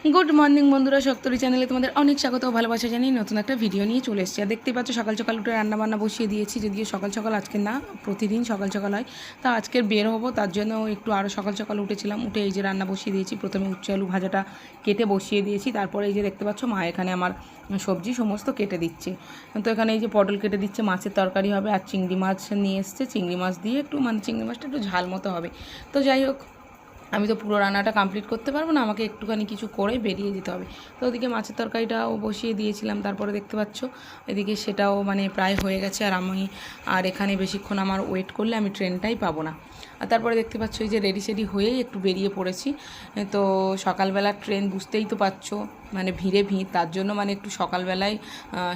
Good morning বন্ধুরা, শক্তরি চ্যানেলে তোমাদের অনেক স্বাগত ও ভালোবাসা জানিয়ে নতুন একটা ভিডিও নিয়ে চলে এসেছি। আর দেখতেই পাচ্ছ সকাল সকাল উঠে রান্নাবান্না বসিয়ে দিয়েছি, যদিও সকাল সকাল আজকে না, প্রতিদিন সকাল সকাল হয়। তা আজকের বের হবো, তার জন্য একটু আরও সকাল সকাল উঠেছিলাম। উঠে এই যে রান্না বসিয়ে দিয়েছি। প্রথমে উচ্ছে আলু ভাজাটা কেটে বসিয়ে দিয়েছি, তারপরে এই যে দেখতে পাচ্ছ মা এখানে আমার সবজি সমস্ত কেটে দিচ্ছে। তো এখানে এই যে পটল কেটে দিচ্ছে, মাছের তরকারি হবে, আর চিংড়ি মাছ নিয়ে এসছে। চিংড়ি মাছ দিয়ে একটু চিংড়ি মাছটা একটু ঝাল মতো হবে। তো যাই হোক, আমি তো পুরো রান্নাটা কমপ্লিট করতে পারবো না, আমাকে একটুখানি কিছু করে বেরিয়ে যেতে হবে। তো ওদিকে মাছের তরকারিটাও বসিয়ে দিয়েছিলাম, তারপরে দেখতে পাচ্ছ এদিকে সেটাও প্রায় হয়ে গেছে। আর এখানে বেশিক্ষণ আমার ওয়েট করলে আমি ট্রেনটাই পাবো না। আর তারপরে দেখতে পাচ্ছ এই যে রেডি সেডি হয়েই একটু বেরিয়ে পড়েছি। তো সকালবেলার ট্রেন বুঝতেই তো পারছো, ভিড়ে ভিড়, তার জন্য একটু সকালবেলায়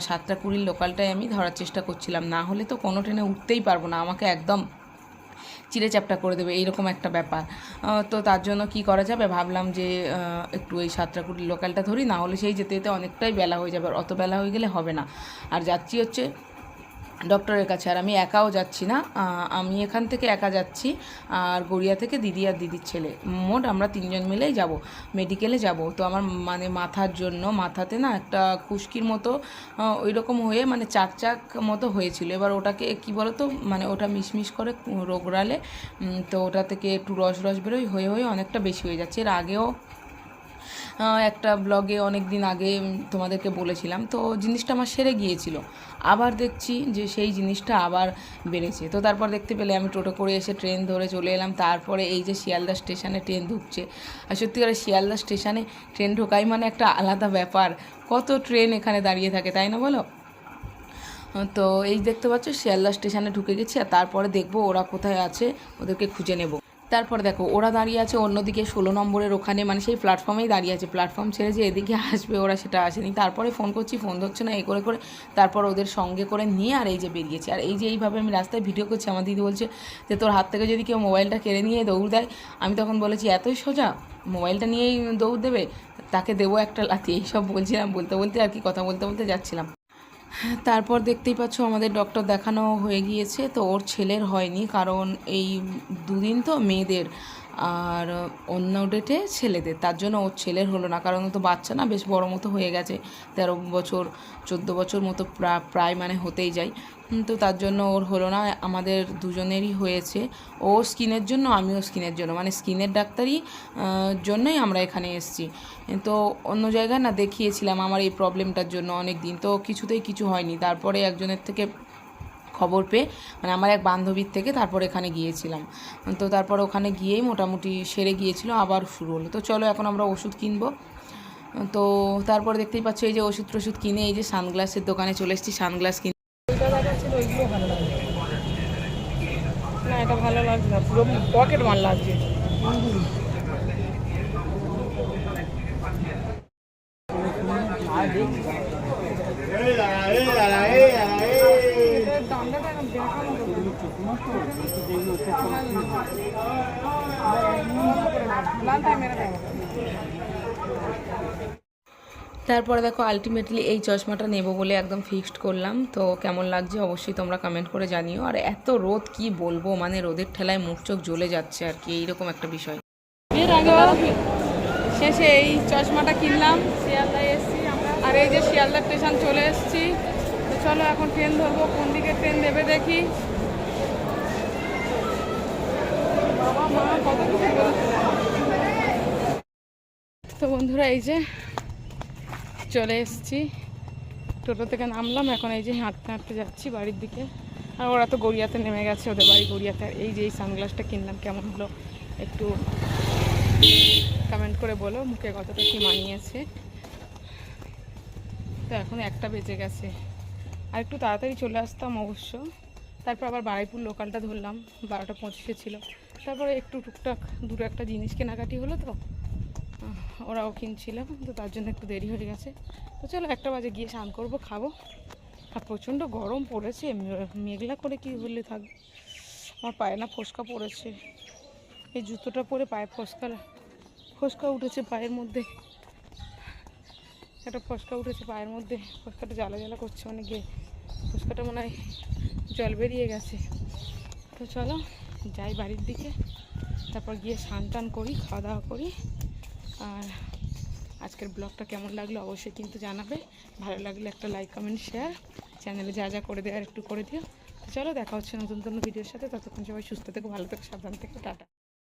7:20 লোকালটায় আমি ধরার চেষ্টা করছিলাম। না হলে তো কোনো ট্রেনে উঠতেই পারবো না, আমাকে একদম চিড়ে চ্যাপটা করে দেবে এইরকম একটা ব্যাপার। তো তার জন্য কি করা যাবে, ভাবলাম যে একটু এই 7:20 লোকালটা ধরি, না হলে সেই যেতে যেতে অনেকটাই বেলা হয়ে যাবে, আর অত বেলা হয়ে গেলে হবে না। আর যাচ্ছি হচ্ছে ডক্টরের কাছে, আর আমি একাও যাচ্ছি না, আমি এখান থেকে একা যাচ্ছি, আর গড়িয়া থেকে দিদি আর দিদির ছেলে, মোট আমরা 3জন মিলেই যাব, মেডিকেলে যাব। তো আমার মাথার জন্য, মাথাতে না একটা খুশকির মতো ওই রকম হয়ে চাক চাক মতো হয়েছিল। এবার ওটাকে কি বলো তো, ওটা মিশমিশ করে রোগড়ালে, তো ওটা থেকে একটু রস রস বেরোয়, হয়ে হয়ে অনেকটা বেশি হয়ে যাচ্ছে। এর আগেও একটা ব্লগে অনেক দিন আগে তোমাদেরকে বলেছিলাম, তো জিনিসটা আমার সেরে গিয়েছিল। আবার দেখছি যে সেই জিনিসটা আবার বেড়েছে। তো তারপর দেখতে পেলে আমি টোটো করে এসে ট্রেন ধরে চলে এলাম। তারপরে এই যে শিয়ালদা স্টেশনে ট্রেন ঢুকছে, আর সত্যিকারে শিয়ালদা স্টেশনে ট্রেন ঢোকাই একটা আলাদা ব্যাপার। কত ট্রেন এখানে দাঁড়িয়ে থাকে, তাই না বলো? তো এই দেখতে পাচ্ছ শিয়ালদা স্টেশনে ঢুকে গেছি, আর তারপরে দেখবো ওরা কোথায় আছে, ওদেরকে খুঁজে নেব। তারপর দেখো ওরা দাঁড়িয়ে আছে অন্যদিকে 16 নম্বরের ওখানে, সেই প্ল্যাটফর্মেই দাঁড়িয়ে আছে। প্ল্যাটফর্ম ছেড়ে যে এদিকে আসবে ওরা, সেটা আসেনি। তারপরে ফোন করছি, ফোন ধরছে না, করে করে তারপর ওদের সঙ্গে করে নিয়ে আর এই যে বেরিয়েছে। আর এই যে এইভাবে আমি রাস্তায় ভিডিও করছি, আমার দিদি বলছে যে তোর হাত থেকে যদি কেউ মোবাইলটা কেড়ে নিয়ে দৌড় দেয়। আমি তখন বলেছি এতই সোজা, মোবাইলটা নিয়েই দৌড় দেবে, তাকে দেবো একটা লাথি, এইসব বলছিলাম। বলতে বলতে আর কি, কথা বলতে বলতে যাচ্ছিলাম। তারপর দেখতেই পাচ্ছ আমাদের ডক্টর দেখানো হয়ে গিয়েছে। তো ওর ছেলের হয়নি, কারণ এই দুদিন তো মেয়েদের, আর অন্য ডেটে ছেলেদের, তার জন্য ওর ছেলের হলো না। কারণ ও তো বাচ্চা না, বেশ বড় মতো হয়ে গেছে, 13 বছর 14 বছর মতো প্রায় হতেই যায়। তো তার জন্য ওর হলো না, আমাদের দুজনেরই হয়েছে। ও স্কিনের জন্য, আমিও স্কিনের জন্য, স্কিনের ডাক্তারই জন্যই আমরা এখানে এসেছি। তো অন্য জায়গায় না দেখিয়েছিলাম আমার এই প্রবলেমটার জন্য অনেক দিন, তো কিছুতেই কিছু হয়নি। তারপরে একজনের থেকে খবর পেয়ে, আমার এক বান্ধবীর থেকে তারপর এখানে গিয়েছিলাম। তো তারপর ওখানে গিয়েই মোটামুটি সেরে গিয়েছিল, আবার শুরু হলো। তো চলো এখন আমরা ওষুধ কিনবো। তো তারপরে দেখতেই পাচ্ছ এই যে ওষুধ কিনে এই যে সানগ্লাসের দোকানে চলে এসেছি, সানগ্লাস কিনে। না, এটা ভালো লাগছে না, পুরো পকেট মাল লাগছে। তারপরে দেখো আলটিমেটলি এই চশমাটা নেব বলে একদম ফিক্সড করলাম। তো কেমন লাগছে অবশ্যই তোমরা কমেন্ট করে জানিও। আর এত রোদ কি বলবো, রোদের ঠেলায় মুখ চোখ জ্বলে যাচ্ছে আর কি, এইরকম একটা বিষয়। এর আগে শেষে এই চশমাটা কিনলাম, শিয়ালদায় এসেছি আমরা, আর এই যে শিয়ালদা স্টেশন চলে এসেছি। তো চলো এখন ট্রেন ধরবো, কোন দিকে ট্রেন দেবে দেখি। বাবা মা কত কিছু বলছে। তো বন্ধুরা এই যে চলে এসেছি, টোটো থেকে নামলাম, এখন এই যে হাঁটতে হাঁটতে যাচ্ছি বাড়ির দিকে। আর ওরা তো গড়িয়াতে নেমে গেছে, ওদের বাড়ি গড়িয়াতে। আর এই যে এই সানগ্লাসটা কিনলাম, কেমন হলো একটু কমেন্ট করে বলো, মুখে কতটা কি মানিয়েছে। তো এখন 1টা বেজে গেছে, আর একটু তাড়াতাড়ি চলে আসতাম অবশ্য। তারপর আবার বারুইপুর লোকালটা ধরলাম, 12:25 ছিল। তারপরে একটু টুকটাক দুটো একটা জিনিস কেনাকাটি হলো, তো ওরাও কিনছিল, তো তার জন্য একটু দেরি হয়ে গেছে। তো চলো 1টা বাজে গিয়ে স্নান করবো, খাবো। আর প্রচণ্ড গরম পড়েছে, মেঘলা করে কি হলে থাকবে। আমার পায়ে না ফোসকা পড়েছে, এই জুতোটা পরে পায়ে ফোসকা উঠেছে পায়ের মধ্যে, একটা ফোসকা উঠেছে পায়ের মধ্যে। ফোসকাটা জ্বালা জ্বালা করছে, গিয়ে ফোসকাটা মনে হয় জল বেরিয়ে গেছে। তো চলো যাই বাড়ির দিকে, তারপর গিয়ে স্নান টান করি, খাওয়া দাওয়া করি। আর আজকের ব্লগটা কেমন লাগলো অবশ্যই কিন্তু জানাবে। ভালো লাগলে একটা লাইক কমেন্ট শেয়ার, চ্যানেলে যা যা করে দেওয়ার একটু করে দিও। তো চলো দেখা হচ্ছে নতুন কোনো ভিডিওর সাথে। ততক্ষণ সবাই সুস্থ থেকো, ভালো থেকো, সাবধান থেকো, টাটা।